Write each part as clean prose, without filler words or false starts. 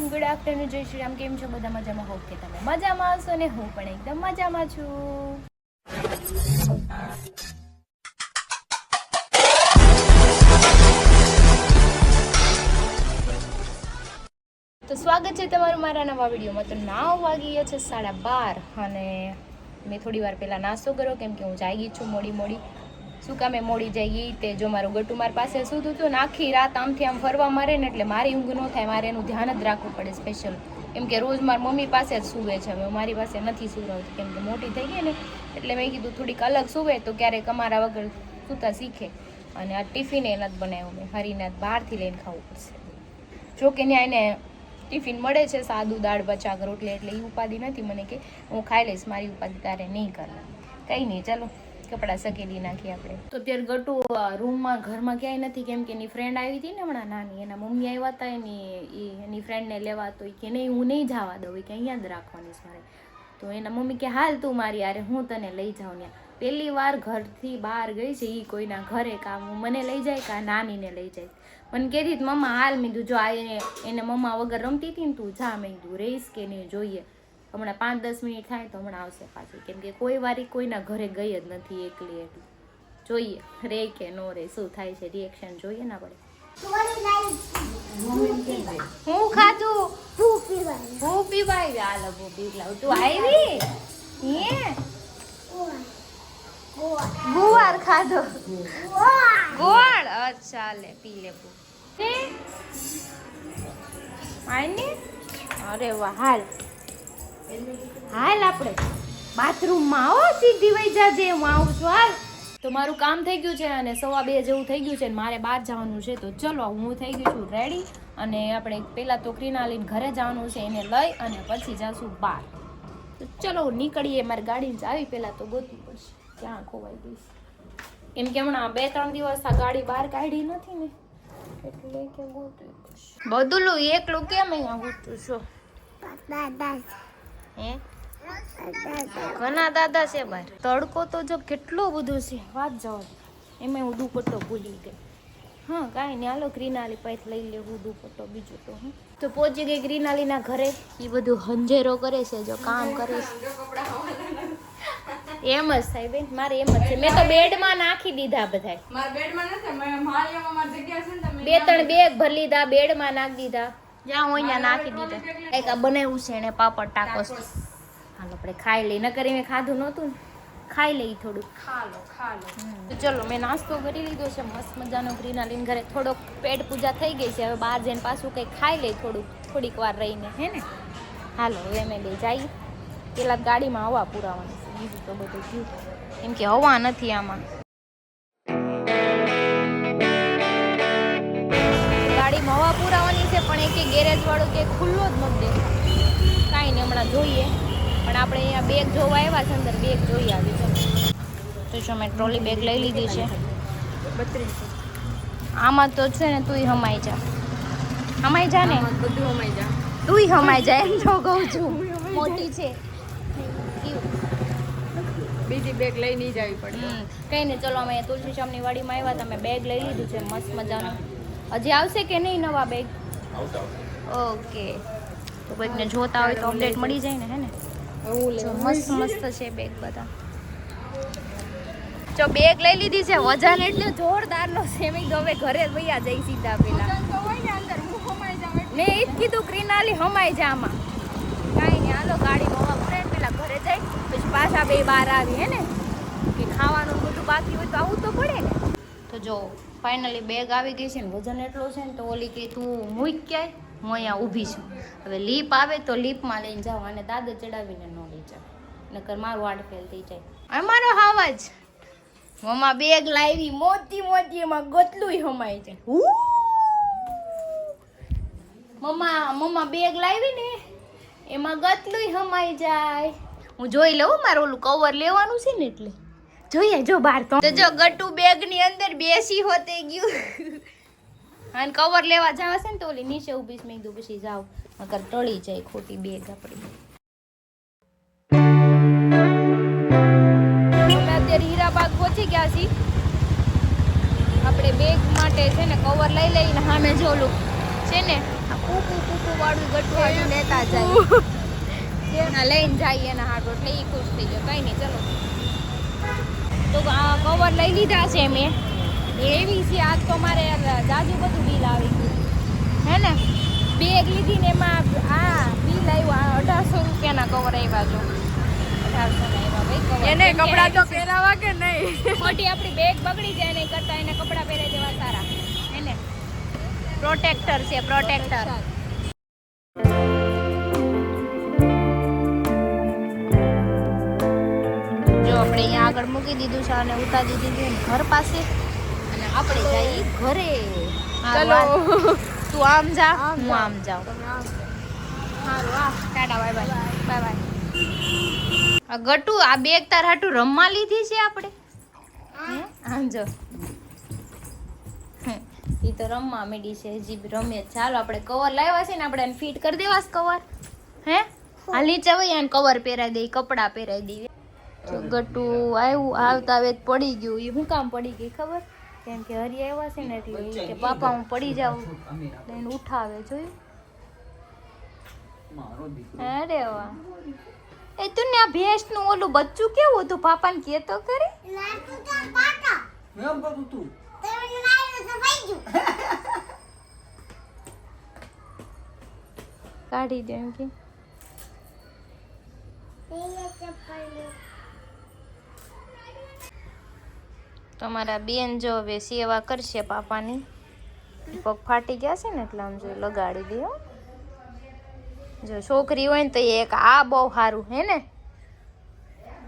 Morning, good afternoon, જય શ્રી રામ. કેમ છો બધા? મજામાં હોપ કે તમે મજામાં હશો ને હું પણ એકદમ મજામાં છું. તો સ્વાગત છે તમારું મારા નવા વિડીયોમાં. તો 9 વાગી છે 12:30 અને મેં થોડી વાર પહેલાં નાસ્તો કર્યો કેમ કે હું જાગી છું મોડી. શું કામે મોડી જાય તે જો મારું ગટુ મારી પાસે સૂતું હતું ને આખી રાત આમથી આમ ફરવા મારે ને એટલે મારી ઊંઘ ન થાય, મારે એનું ધ્યાન જ રાખવું પડે સ્પેશિયલ. કેમ કે રોજ મારી મમ્મી પાસે જ સૂવે છે, હવે મારી પાસે નથી સૂવડાવતી કેમ કે મોટી થઈ ગઈ ને એટલે મેં કીધું થોડીક અલગ સૂવે તો ક્યારેક અમારા વગર સૂતા શીખે. અને આ ટિફિન એ નથી બનાવ્યું, મેં હરીને બહારથી લઈને ખાવું પડશે. જોકે ત્યાં એને ટિફિન મળે છે સાદું દાળ ભાત રોટલી, એટલે એ ઉપાધિ નથી મને કે હું ખાઈ લઈશ, મારી ઉપાધિ તારે નહીં કરે. કંઈ નહીં, ચાલો કપડાં સકેલી નાખીએ આપણે. તો અત્યારે ગટુ રૂમમાં ઘરમાં ક્યાંય નથી કેમ કે એની ફ્રેન્ડ આવી હતી ને હમણાં નાની, એના મમ્મી આવ્યા હતા એની ફ્રેન્ડને લેવા, તો એ કે નહીં હું નહીં જવા દઉં, કે અહીંયા જ રાખવાની છે મારે. તો એના મમ્મી કે હાલ તું મારી યારે હું તને લઈ જાઉં ત્યાં. પહેલી વાર ઘરથી બહાર ગઈ છે એ કોઈના ઘરે, કાં મને લઈ જાય કાં નાનીને લઈ જાય. મને કહેતી મમ્મા હાલ, મેં કીધું જો આ એને મમ્મા વગર રમતી હતી ને તું જા, મેં કીધું રહીશ કે નહીં જોઈએ. હમણાં 5-10 મિનિટ થાય તો હમણાં આવશે પાછી, કેમ કે કોઈ વારી કોઈના ઘરે ગઈ જ નથી એકલી. જોઈએ રે કે નો રે, શું થાય છે રિએક્શન જોઈએ ને આપણે. હું ખાધું હું પીવાય હાલ પીવડાવ. તું આવી હે ગુવાર ખાધો ગોળ? અચ્છા લે પી લે. અરે વાહ, હાલ આપણે બાથરૂમમાં આવો, સીધી વઈ જાજે, હું આવું છું હાલ. તો મારું કામ થઈ ગયું છે અને 1:15 જેવું થઈ ગયું છે ને મારે બહાર જવાનું છે. તો ચલો હું થઈ ગઈ છું રેડી અને આપણે પહેલાં તો ક્રિનાલીને ઘરે જવાનું છે, એને લઈ અને પછી જઈશું બહાર. તો ચલો નીકળીએ. મારી ગાડીને ચાવી પહેલાં તો ગોતવી પડશે, ક્યાં ખોવાઈ ગઈ. એમ કે હમણાં 2-3 દિવસ આ ગાડી બહાર કાઢી નથી ને એટલે કે ગોતવી પડશે. બધું એકલું કેમ અહીંયા ગોતું છો? હે ઘણા દાદા છે બહાર. તડકો તો જો કેટલો બધો છે, વાત જવા દે. એમાં હું દુપટ્ટો ભૂલી ગઈ. હા કાંઈ નહીં, હાલો ક્રિનાલી પાસે લઈ લેવું દુપટ્ટો. બીજું તો હું તો પહોંચી ગઈ ક્રિનાલીના ઘરે. એ બધું હંજેરો કરે છે, જો કામ કરે છે. એમ જ થાય બેન, મારે એમ જ છે. મેં તો બેડમાં નાખી દીધા બધા. 2-3 બેગ ભરી લીધા, બેડમાં નાખી દીધા, જ્યાં હોય ત્યાં નાખી દીધા. એક આ બનાવ્યું છે એને પાપડ ટાકોસ. હાલો આપણે ખાઈ લઈ, નકર મેં ખાધું નહોતું ને, ખાઈ લઈ થોડુંક. તો ચલો મેં નાસ્તો કરી લીધો છે મસ્ત મજાનો ક્રિનાલીન ઘરે. થોડોક પેટ પૂજા થઈ ગઈ છે, હવે બહાર જઈને પાછું કંઈક ખાઈ લઈ થોડીક વાર રહીને, હે ને. હાલો હવે અમે બે જઈએ. પેલા ગાડીમાં હવા પુરાવાની છે, બીજું તો બધું થયું એમ કે હવા નથી આમાં. ગાડીમાં હવા પુરાવાની છે પણ એક ગેરેજ વાળો કે ખુલ્લો જ નથી દે. કાંઈ નહીં, હમણાં જોઈએ. પણ આપણે અહીંયા બેગ જોવા આવ્યા છે, અંદર બેગ જોઈ આવી છે. તો જો મેં ટ્રોલી બેગ લઈ લીધી છે 32. આમાં તો છે ને તુંય હમાઈ જા ને, તુંય હમાઈ જા એમ તો કહું છું. મોટી છે, બીજી બેગ લઈ નહીં જવી પડે. કંઈ નહીં, ચલો અમે તુલસી શ્યામની વાડીમાં આવ્યા, તમે બેગ લઈ લીધું છે મસ્ત મજાનું. હજી આવશે કે નહીં નવા બેગ? ઓકે, તો કોઈકને જોતા હોય તો અપડેટ મળી જાય ને, હે ને. મસ્ત છે બેગ બધા. જો બેગ લઈ લીધી છે, વજન એટલે જોરદારનો છે. મેં તો હવે ઘરે વૈયા જઈ સીધા પેલા. મેં એ જ કીધું ક્રિનાલી હમાઈ જા આમાં. કાંઈ નહીં, હાલો ગાડીમાં હવા પૂરે પેલા ઘરે જાય પછી પાછા બે બહાર આવી, હે ને. કે ખાવાનું બધું બાકી હોય તો આવું તો પડે ને. તો જો ફાઇનલી બેગ આવી ગઈ છે ને, વજન એટલો છે ને તો ઓલી કે તું મૂક ક્યાંય, હું અહીંયા ઊભી છું. હવે લીપ આવે તો લીપમાં લઈને જાઓ અને દાદર ચડાવીને ન લઈ જાઓ, નકર મારું આડ ફેલ થઈ જાય. અમારો હાવ જ મમ્મા બેગ લાવી મોટી એમાં ગતલું હમાઈ જાય. મમ્મા બેગ લાવી ને એમાં ગતલું હમાઈ જાય. હું જોઈ લઉં, મારે ઓલું કવર લેવાનું છે ને એટલે જોઈએ. જો બહાર તો જો ગટુ બેગની અંદર બેસી હોતે ગયું અને કવર લેવા જાવ છે ને તો ઓલી નીચે ઊભી છે. મેં કીધું પછી જાવ, નકર ટળી જાય ખોટી બેગ આપણી. અમે અત્યારે હીરાબાગ પહોંચી ગયા છીએ. આપણે બેગ માટે છે ને કવર લઈ લઈને સામે જોલું છે ને કૂકુ વાળું ગઠવાડું લેતા જાય એના લઈને જાય એના હાટો એટલે એ ખુશ થઈ ગયો. કઈ નહીં, ચલો તો આ કવર લઈ લીધા છે મેં. એવી છે આજ તો મારે જાજુ બધું બિલ આવી ગયું હે ને. બેગ લીધી ને એમાં આ બિલ આવ્યું 1800 રૂપિયાના કવર આવ્યા જો. 1800 ના આવ્યા ભાઈ કવર. એને કપડા તો પહેરાવા કે નહીં? મોટી આપણી બેગ બગડી જાય ને કરતા એને કપડા પહેરાઈ દેવા સારા હે ને. પ્રોટેક્ટર છે, પ્રોટેક્ટર. જો આપણે અહીંયા આગળ મૂકી દીધું છે અને ઉતારી દીધું ઘર પાસે અને આપણે જઈએ ઘરે. ચલો. તું આમ જા, હું આમ જાઉં. સારું, આ Tata, bye bye, bye bye. આ ગટુ આ બેગ તાર હાટું રમવા લીધી છે આપણે. આમ જો ઈ તો રમવા માંડી છે, હજી રમે. ચાલો આપણે કવર લાવ્યા છે ને, આપણે એને ફિટ કરી દેવા કવર. હે હાલ નીચે વઈ એને કવર પહેરાવી દઈ, કપડા પહેરાવી દઈએ. તો ગટુ આવ્યું, આવતા આવે પડી ગયું. એ શું કામ પડી ગઈ ખબર? કેમ કે હરી આવ્યા છે ને એટલે ઈ કે પાપા હું પડી જાઉં, એને ઉઠાવે. જોયું? અરે વાહ. એ તું ને આ ભેંસ નું ઓલું બચ્ચું કેવું હતું? પાપાને કેતો કરી. કાઢી દે એમ કે. તમારા બેન જો હવે સેવા કરશે પાપાની. પગ ફાટી ગયા છે ને એટલે આમ જો લગાડી દે. જો છોકરી હોય ને તો એક આ બહુ સારું હે ને,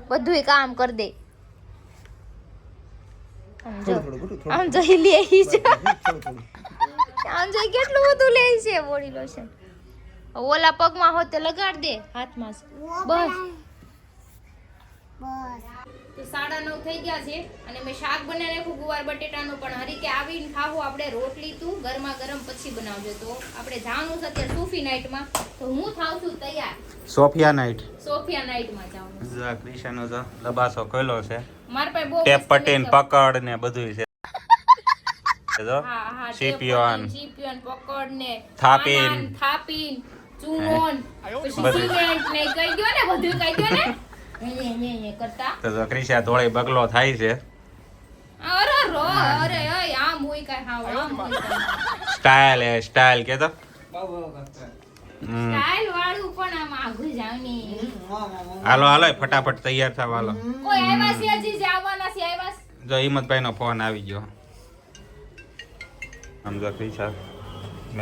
બધું કામ કરી દે. આમ જોઈ લે છે, આમ જોઈ કેટલું બધું લે છે બોડી લોશન. ઓલા પગમાં હોત તે લગાડ દે હાથમાં. બસ તો 9:30 થઈ ગયા છે અને મેં શાક બનાવી નાખ્યું ગુવાર બટેટાનું. પણ હરી કે આવીને ખાવું આપણે રોટલી, તું ગરમા ગરમ પછી બનાવજો. તો આપણે જવાનું છે અત્યારે સૂફી નાઇટમાં, તો હું થાઉં છું તૈયાર. Sofia night. સોફિયા નાઇટમાં જાઉં. ક્રિશાનો તો લબાસો ખોલ્યો છે, માર પાસે બહુ ટેપ પટીન પકડ ને બધું છે. જો હા હા, સીપીઓન, પકડ ને થાપીન, થાપીન, ચૂમોન, પછી બધું. સિમેન્ટ ને કઈ ગયો ને, બધું કઈ ગયો ને. એ કરતા તો ક્રિશા ધોળી બગલો થાય છે. અરે રો, અરે ઓય આમ હોય કાઈ હાવ, આમ હોય કાઈ. સ્ટાઇલ કે તો સ્ટાઇલ વાળું પણ આમ આઘું જાવની. હાલો હાલો ફટાફટ તૈયાર થાવ હાલો. કોઈ આવ્યા છે હજી જે આવવાના છે આવ્યા છે? જો હિંમતભાઈ નો ફોન આવી ગયો. આમ જો ક્રિશા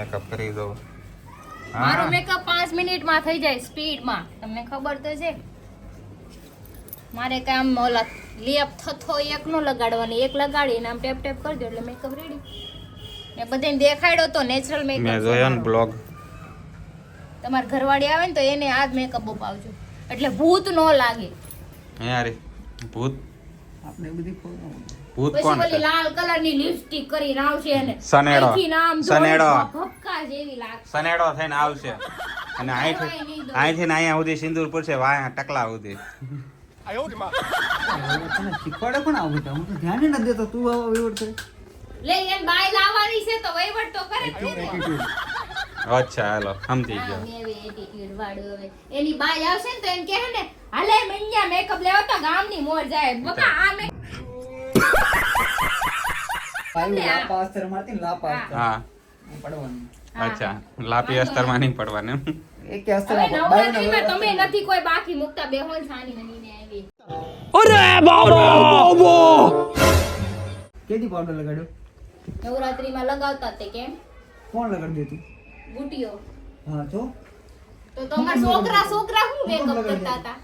મેકઅપ કરી દો. મારો મેકઅપ 5 મિનિટમાં થઈ જાય સ્પીડમાં, તમને ખબર તો છે. મારે કામ ઓલા લેપ થથો એક નો લગાડવાની, એક લગાડીને આમ ટેપ ટેપ કરી દો એટલે મેકઅપ રેડી. મેં બધાને દેખાડ્યો તો નેચરલ મેં મેકઅપ. જોયો ને બ્લોગ. તમાર ઘરવાળી આવે ને તો એને આ જ મેકઅપ અપાવજો એટલે ભૂત નો લાગે. હે યાર ભૂત આપણે બધી ભૂત પછી કોણ ઓલી છે? લાલ કલરની લિપસ્ટિક કરીને આવશે એને. સનેડો. અહીંથી નામ સનેડો. ભપકા જેવી લાગશે. સનેડો થઈને આવશે અને અહીંથી ને અહીંયા સુધી સિંદૂર પૂરશે, વાયા ટકલા સુધી. શીખવાડે પણ આવું છે, હું તો ધ્યાન નથી દેતો. તું આવો વહીવટ કરે. લે એન બાય લાવવાની છે તો વહીવટ તો કરે જ છે ને. અચ્છા હાલો સમજી હા, ગયો. મેં હવે attitude વાળું હવે. એની બાય આવશે ને તો એમ કહે ને, હાલે મૈયા મેકઅપ લેવા તો ગામની મોર જાય. બકા આ મે પાયું લાપા અસ્તર મારતી ને લાપા અસ્તર હા પડવાનું. અચ્છા લાપી અસ્તરમાં નહીં પડવાનું. એક કે અસ્તર હવે નવરાત્રીમાં તમે નથી કોઈ બાકી મુકતા બેહોન છાની મનીને આવી. કેદી પાવડર લગાડ્યો? નવરાત્રીમાં લગાવતા તે કેમ કોણ લગાડી દેતું? બુટીઓ. હા જો તો તમારા છોકરા શું મેકઅપ કરતા હતા?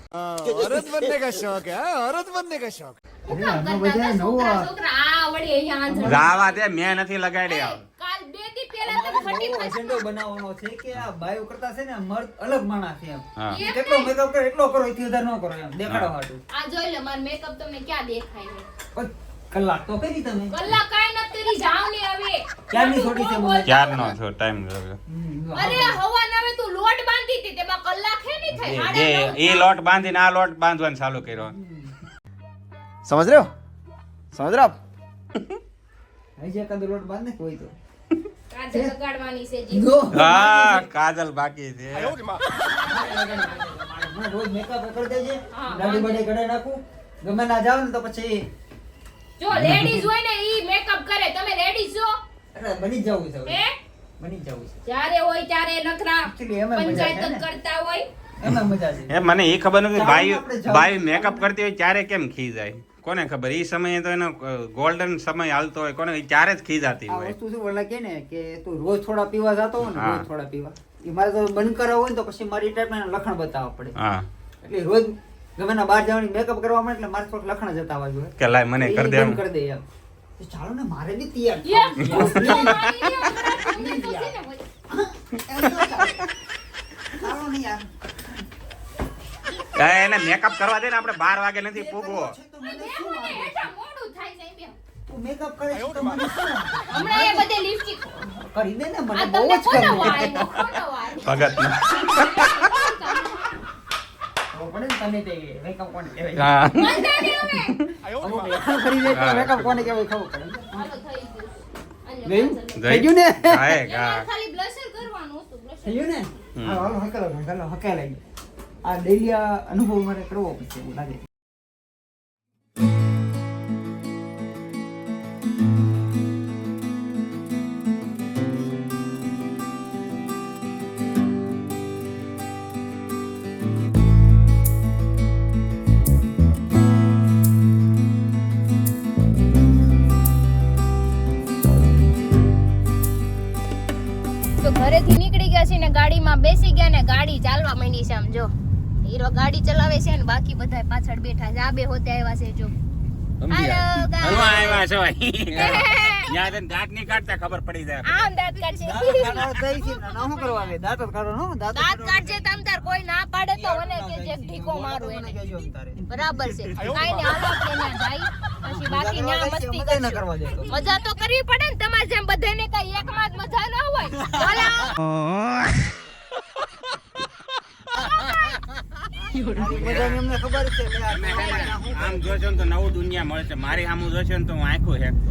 औरत बनने का शौक है औरत बनने का शौक શું અરે, કામ અમે કરતા બધા હતા નવા. છોકરા? આ વળી અહીંયા આંધળા. રાવા દે મેં નથી લગાડ્યા. કાલ 2 દી પહેલા તો 31 એજન્ડો બનાવવાનો છે કે આ બાયો કરતા છે ને મર્દ અલગ માણસ છે એમ. હા કેટલો મેકઅપ કરે એટલો કરો, એથી વધારે ન કરો એમ દેખાડો હાટું. આ જોઈ લો માર મેકઅપ તમને ક્યાં દેખાય છે? પણ કલાક તો કરી તમે. કલાક કાઈ નથી કરી, જાવ ને હવે. ક્યારની છોડી છે મને? ક્યારનો છો ટાઈમ લાગ્યો. અરે હવા નવે તું લોટ બાંધી હતી તેમાં કલાક હે નહીં થાય. એ એ લોટ બાંધીને આ લોટ બાંધવાનું ચાલુ કર્યો. समझ रहे हो समझ रहे हो आप હજી એકાદ લોટ બાંધ ને કોઈ તો કાજલ લગાડવાની છે જી. જો હા કાજલ બાકી છે મને રોજ મેકઅપ કરી દેજે હા, દાઢી બાઢી કઢાઈ નાખું ગમે ના જાવ ને તો પછી જો લેડીઝ હોય ને ઈ મેકઅપ કરે, તમે લેડીઝ છો અરે બની જ જવું છે હવે. હે બની જ જવું છે જ્યારે હોય ત્યારે નખરા Actually એમાં મજા છે પંચાયત જ ને. કરતા હોય. એમાં મજા છે એ મને એ ખબર નથી ચાલો બાઈ આપણે જાઓ. બાઈ મેકઅપ કરતી હોય ત્યારે કેમ ખીજાય કોને ખબર એ સમયે તો એનો ગોલ્ડન સમય હાલતો હોય કોને ત્યારે જ ખીજાતી આ હોય વસ્તુ શું બોલા કે ને કે તું રોજ થોડા પીવા જતો હોય ને હા. રોજ થોડા પીવા એ મારે તો બંધ કરાવવું હોય ને તો પછી મારી ટાઈપના લખણ બતાવવા પડે હા એટલે રોજ ગમે ના બહાર જવાની મેકઅપ કરવા મળે એટલે મારે થોડું લખણ જતાવા જોઈએ કે લાય મને એ કરી દે બંધ કરી દે એમ તો ચાલો ને મારે બી તૈયાર યે, થવું છે. ગુસ્સો મારી લ્યો, તમને તો છે ને હોય. ચાલો ને યાર એને મેકઅપ કરવા દે ને આપણે 12 વાગે નથી પૂગવો છે તો મને શું મને વાંધો? હેઠા મોડું થાય છે એમ. તું મેકઅપ કરે છે તો મને શું વાંધો? હમણાં એ બધે લિપસ્ટિક કરી દે ને મને આ બહુ તમને જ કોનો કરી આવ્યો કોનો આવ્યો ભગત પડે ને તને તે મેકઅપ કોને કહેવાય હા મંદા ને હવે અમુક લખણ કરી દે તો હા. મેકઅપ કોને કહેવાય ખબર પડે હાલો થઈ ગયું. ગયું? હાલો. થઈ ગયું ને હા એમાં ખાલી બ્લશર કરવાનું હતું બ્લશર. થઈ ગયું ને હમ. હાલો હાલો હકાય લાગી આ ડેલી આ અનુભવ મારે કરવો પડશે એવું લાગે તો ઘરેથી નીકળી ગયા છે ને ગાડીમાં બેસી ગયા ને ગાડી ચાલવા માંડી છે આમ જો હીરો ગાડી ચલાવે છે ને બાકી બધા પાછળ બેઠા છે આ બે હોતે આવ્યા છે જો હાલો હલવા આવ્યા છો યાર દાંત નહીં કાઢતા ખબર પડી જાય આમ દાંત કાઢશે શું કરવા આવે દાંત જ કાઢો ને દાંત કાઢશે તમ તાર કોઈ ના પાડે તો મને કે જે ઢીકો મારું એને બરાબર છે કાઈ ને હાલો આપણે ત્યાં જાય પછી બાકી ન્યા મસ્તી ન કરશું કરવા દેતો મજા તો કરવી પડે ને તમારે જેમ બધાને કઈ એકમાં જ મજા ન હોય ચાલો બધાને એમને ખબર છે કે આ આમ જોશો ને તો નવું દુનિયા મળશે મારી આમું જોશો ને તો હું આંખો હેકતો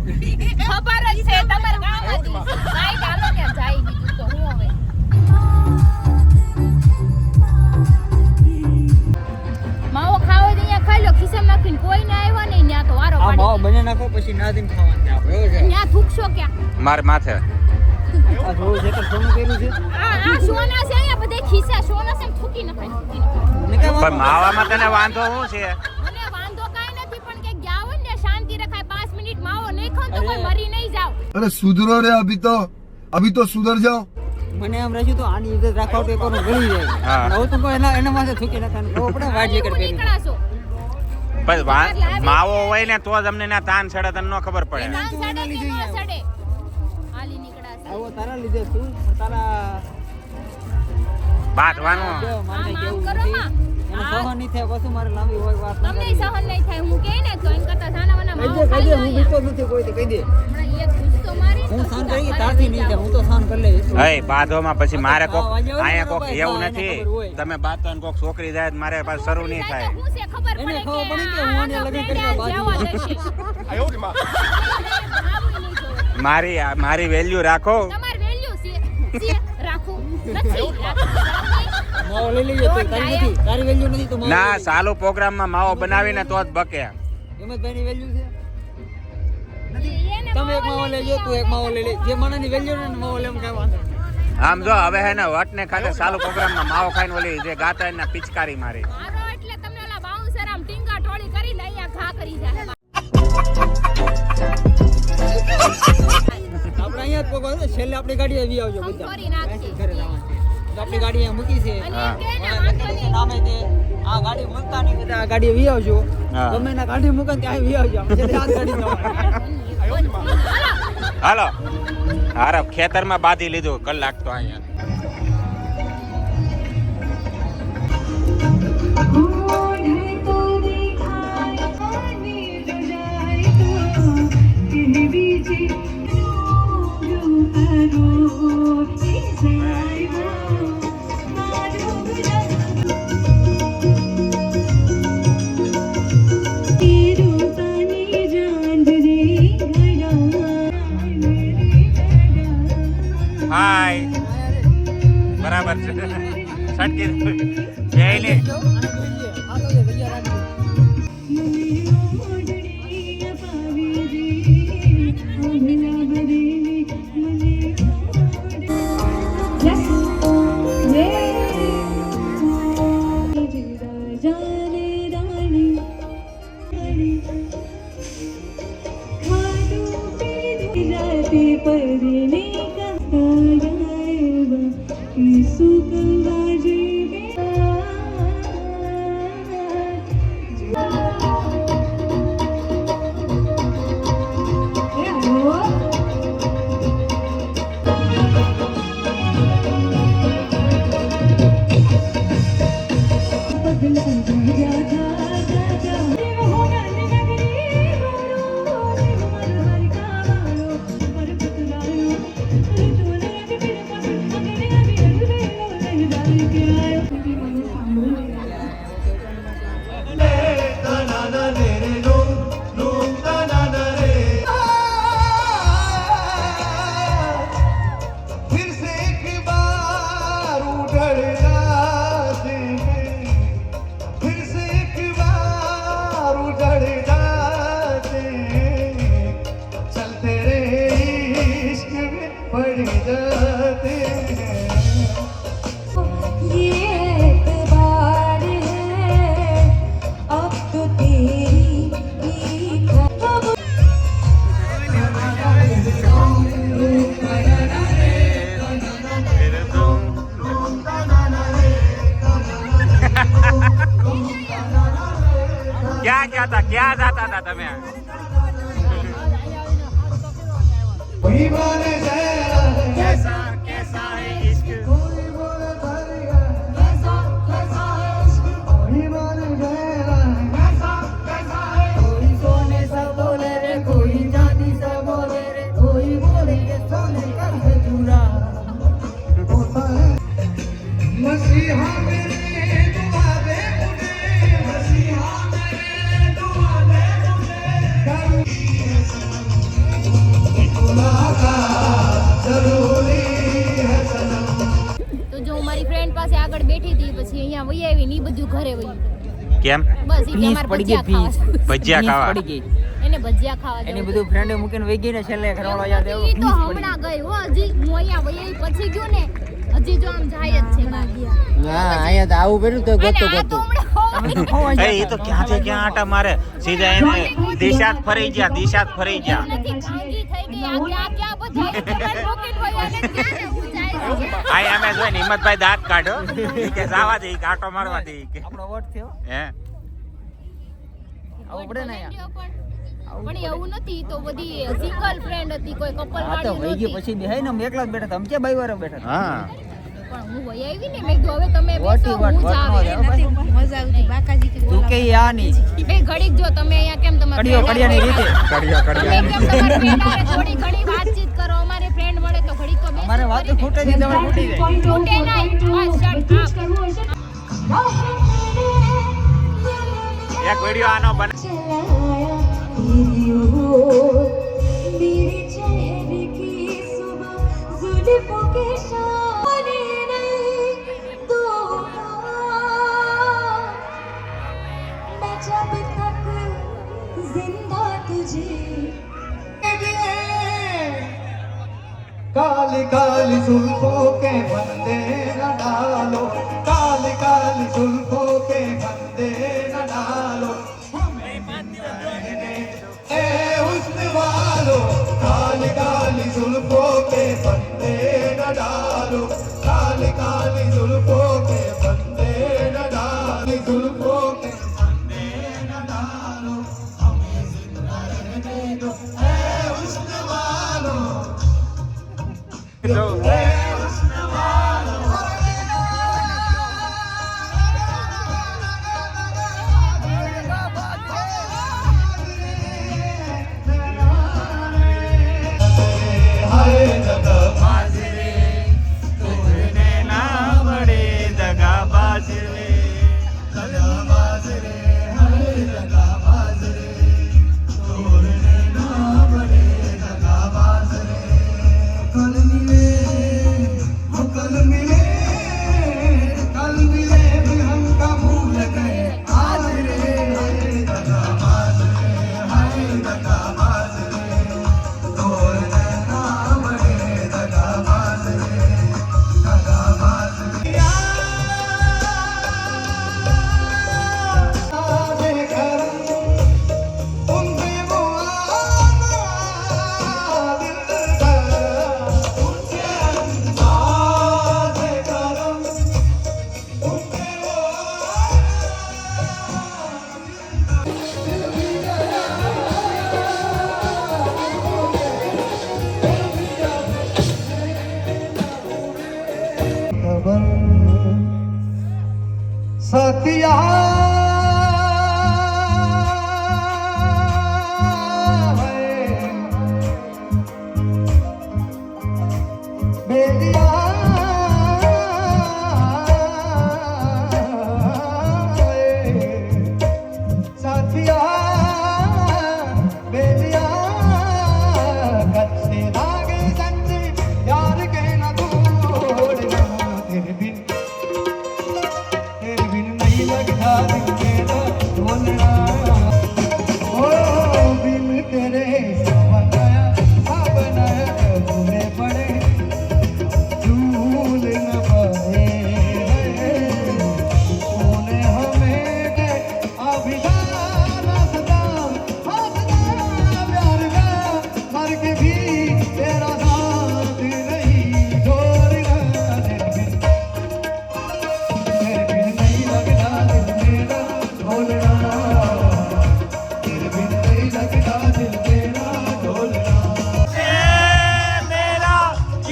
ખબર જ છે તમારે ગામ હતી કાઈ ચાલો ત્યાં જાય બીજું તો હું હવે માવો ખાવો તો અહીંયા ખાઈ લો ખિસ્સામાં નાખીને કોઈ ના આવ્યો નહીં ત્યાં તો વારો આ માવો પાડી બને નાખો પછી ના દઈને ખાવાનું છે આપણે એવું છે ત્યાં થૂકશો ક્યાં માર માથે આ થોડું જેકર સોનું કર્યું છે આ સોના છે અહીંયા બધે ખિસ્સા સોના છે થૂકી નખાય થૂકી નખાય મને કઈ પણ માવામાં તને વાંધો શું છે મને વાંધો કાંઈ નથી પણ કે ગયા હોય ને શાંતિ રખાય 5 મિનિટ માવો નહીં ખાવ તો કોઈ મરી નહીં જાવ अरे सुधरो रे अभी तो सुधर जाओ મને એમ રહ્યું તો આની ઇજ્જત રાખવા તો એકોનો ગળી જાય હા. અને હવે તો કોઈ એના માથે થૂકી નાખવાનું ખબર પડે વાટ જેકર હું પહેરી નીકળાશો બસ માવો હોય ને તો જ અમને ના તાન ચડે તને ન ખબર પડે તાન સડે કે ન સડે હાલી નીકળાશે આવો તારા લીધે શું તારા બાંધવાનું જો મારે આમ કેવું કરો નથી માં. એને હા. સહન નહીં થાય પછી મારે લાંબી હોય વાત તમને સહન નહીં થાય હું કહે ને તો એમ કરતા સાનાવાના માવો કહી ખાઈ દે લો હું અહીંયા. બીતો નથી કોઈ તે કહી દે હમણાં એક ગુસ્સો મારીશ હું તો સહન પૂરા કરી ઘરે તારથી લઈ નહીં જાઓ. જાય હું તો સહન કરી લઈશ હે બાધોમાં પછી મારે કોક વાંધો નહીં, અહીંયા કોક ભાઈ, એવું એને નથી ખબર હોય. તમે બાતો ને કોક છોકરી જાય તો મારે પાછું શરૂ નહીં થાય હું છે ખબર એને પડે ખબર પડી કે આ હું આને તો લગ્ન friend કરીને આ બાજુ જવા દેશે. મારી વેલ્યુ રાખો તમારી વેલ્યુ છે રાખું નથી માવો લઈ લેજો તો તારી નથી તારી વેલ્યુ નથી તો માવો ના લઈ લેજો. સાલું પ્રોગ્રામમાં માવો બનાવીને તો જ બકે હિંમતભાઈની વેલ્યુ છે એને તમે એક માવો લેજો તું એક માવો લઈ લે જે માણસની વેલ્યુ ને એને માવો લેમ કાંઈ વાંધો નહીં. આમ જો હવે હે ને વટ ને ખાતે સાલું પ્રોગ્રામમાં માવો ખાઈને ઓલી જે ગાતા એના પિચકારી મારી મારો એટલે તમને ઓલા બાઉન્સર આમ ટીંગા ટોળી કરી લઈ અહીંયા ઘા કરી જાય આપણે અહીંયા જ પોગો છે છેલ્લે આપણી ગાડી આવી આવજો બધા સંકોરી નાખશે. ઘરે જવાનું છે તો આપણી ગાડી અહીંયા મૂકી છે અને હા. એમ કહે ને વાંધો નહીં. નામે તે આ ગાડી મૂકતા નહીં બધા આ ગાડી વી આવજો હા. ગમે ના ગાડી મૂકે ને ત્યાં વી આવજો આપણે છેલ્લે આ જ ગાડી જવાનું હાલો હારો ખેતરમાં બાંધી લીધું કલાક તો અહીંયા બરાબર છે સટકી જઈને फिर से एक बार उधर जाते हैं, फिर से एक बार उधर जाते हैं, चलते रहे इश्क में पड़ जाते हैं। ये एतबार है अब तो तेरी ही खबर। क्या जाता था તમે वही माने जरा कैसा कैसा है इश्क कोई बोले भरिया कैसा कैसा है इश्क वही माने जरा कैसा कैसा है कोई सोने सा बोले रे कोई चांदी सा बोले रे कोई बोले ये सोने का है चूरा होता है मसीहा मेरे दुआ दे मुझे मसीहा मेरे दुआ दे मुझे जरूरी है सनम। તો જો હું મારી ફ્રેન્ડ પાસે આગળ બેઠી હતી પછી અહીંયા વહી આવી ને ઈ બધું ઘરે વહી કેમ બસ ઈ કે અમારે ભજીયા ખાવા ભજીયા ખાવા પડી ગઈ એને ભજીયા ખાવા એની જવું. બધું ફ્રેન્ડે મૂકીને વહી ગઈ ને છેલ્લે ઘરવાળો યાદ આવ્યો ઈ તો હમણાં ગઈ હો હજી હું અહીંયા વહી આવી પછી ગયો ને હજી જો આમ જાય જ છે બાકી હા અહીંયા તો આવું કર્યું તો અને આ તો હમણાં એ તો ક્યાંથી ક્યાં આટા મારે સીધા એને દિશાત ફરી ગયા નથી કાંગી થઈ ગઈ આ ક્યાં બધા તમારે રોકેટ હોય અને ક્યાં ને હું જાય છે. આ અમે જોઈને હિંમતભાઈ દાંત કાઢો ઈ કે જાવા દે ઈ કે આટો મારવા દે ઈ કે આપણો વોટ થયો હે આવું પડે ને અહીંયા પણ એવું નથી તો બધી સિંગલ ફ્રેન્ડ હતી કોઈ કપલ હા તો વાળી વહી ગઈ નહોતી. પછી બેહાઈ ને અમે એકલા જ બેઠા હતા અમે ક્યાં બાઈ વારે બેઠા હતા હા પણ હું વહી આવી ને મેં કીધું હવે તમે વોટી બેસો વોટ હું વોટ નો જાવ જાવ ભાઈ મજા આવતી બાકાજી થી તું કે આ નહીં બે ઘડીક જો તમે અહીંયા કેમ તમારા કડિયાની રીતે તમે કેમ તમારી ફ્રેન્ડ હારે થોડી ઘણી વાતચીત કરો અમારે ફ્રેન્ડ મળે તો ઘડીક તો બેસો અમારે વાતો ખૂટે જ તમારે ખૂટી જાય છૂટે નહીં બસ શટ અપ. એક વિડિયો આનો બને चलाया तेरी ओर मेरे चेहरे की सुबह जुल्फों के शाने नहीं तो मैं जब तक जिंदा तुझे काली काली जुल्फों के बंदे न डालो काली काली जुल्फों के बंदे न डालो ए हुस्न वालो काली काली जुल्फों के बंदे न डालो काली काली जुल्फों के बंदे न डालो जुल्फों के बंदे न डालो हमें जिंदा रहने दो ए हुस्न वालो ना बड़े दगाबाज रे खबर साथिया बेलिया साथिया बेलिया कच्चे धागे सच्चे यार के न तोड़ना तेरे बिन नहीं लगता दिल मेरा ढोलना ओ बिन तेरे बनाया तुम्हें पड़े झूल न पाए तूने हमें दे अभिदान सदाम प्यार का मर के भी तेरा साथ नहीं छोड़ना तेरे बिन नहीं लगता दिल मेरा ढोलना तेरे बिन नहीं लगता दिल मेरा ढोलना मेरा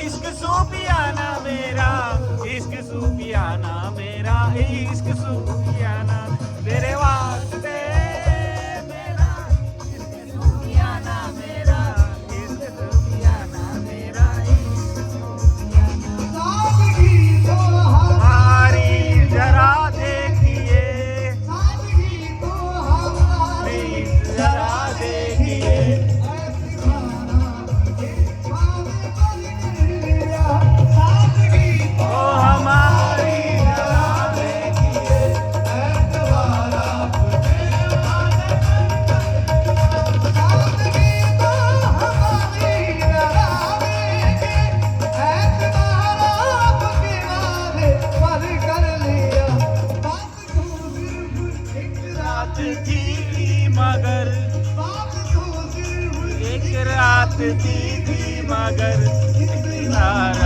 इश्क सूफियाना मेरा इश्क सूफियाना मेरा इश्क सूफियाना तेरे वास्ते मेरा इश्क सूफियाना मेरा इश्क सूफियाना मेरा सादगी तो हमारी जरा देखिए सादगी तो हमारी जरा देखिए सादगी ओ हमारी जरा देखिए सादगी तो हमारी किनारे पर कर लिया बात को सिर्फ एक रात थी मगर बात को सिर्फ एक रात थी मगर इतना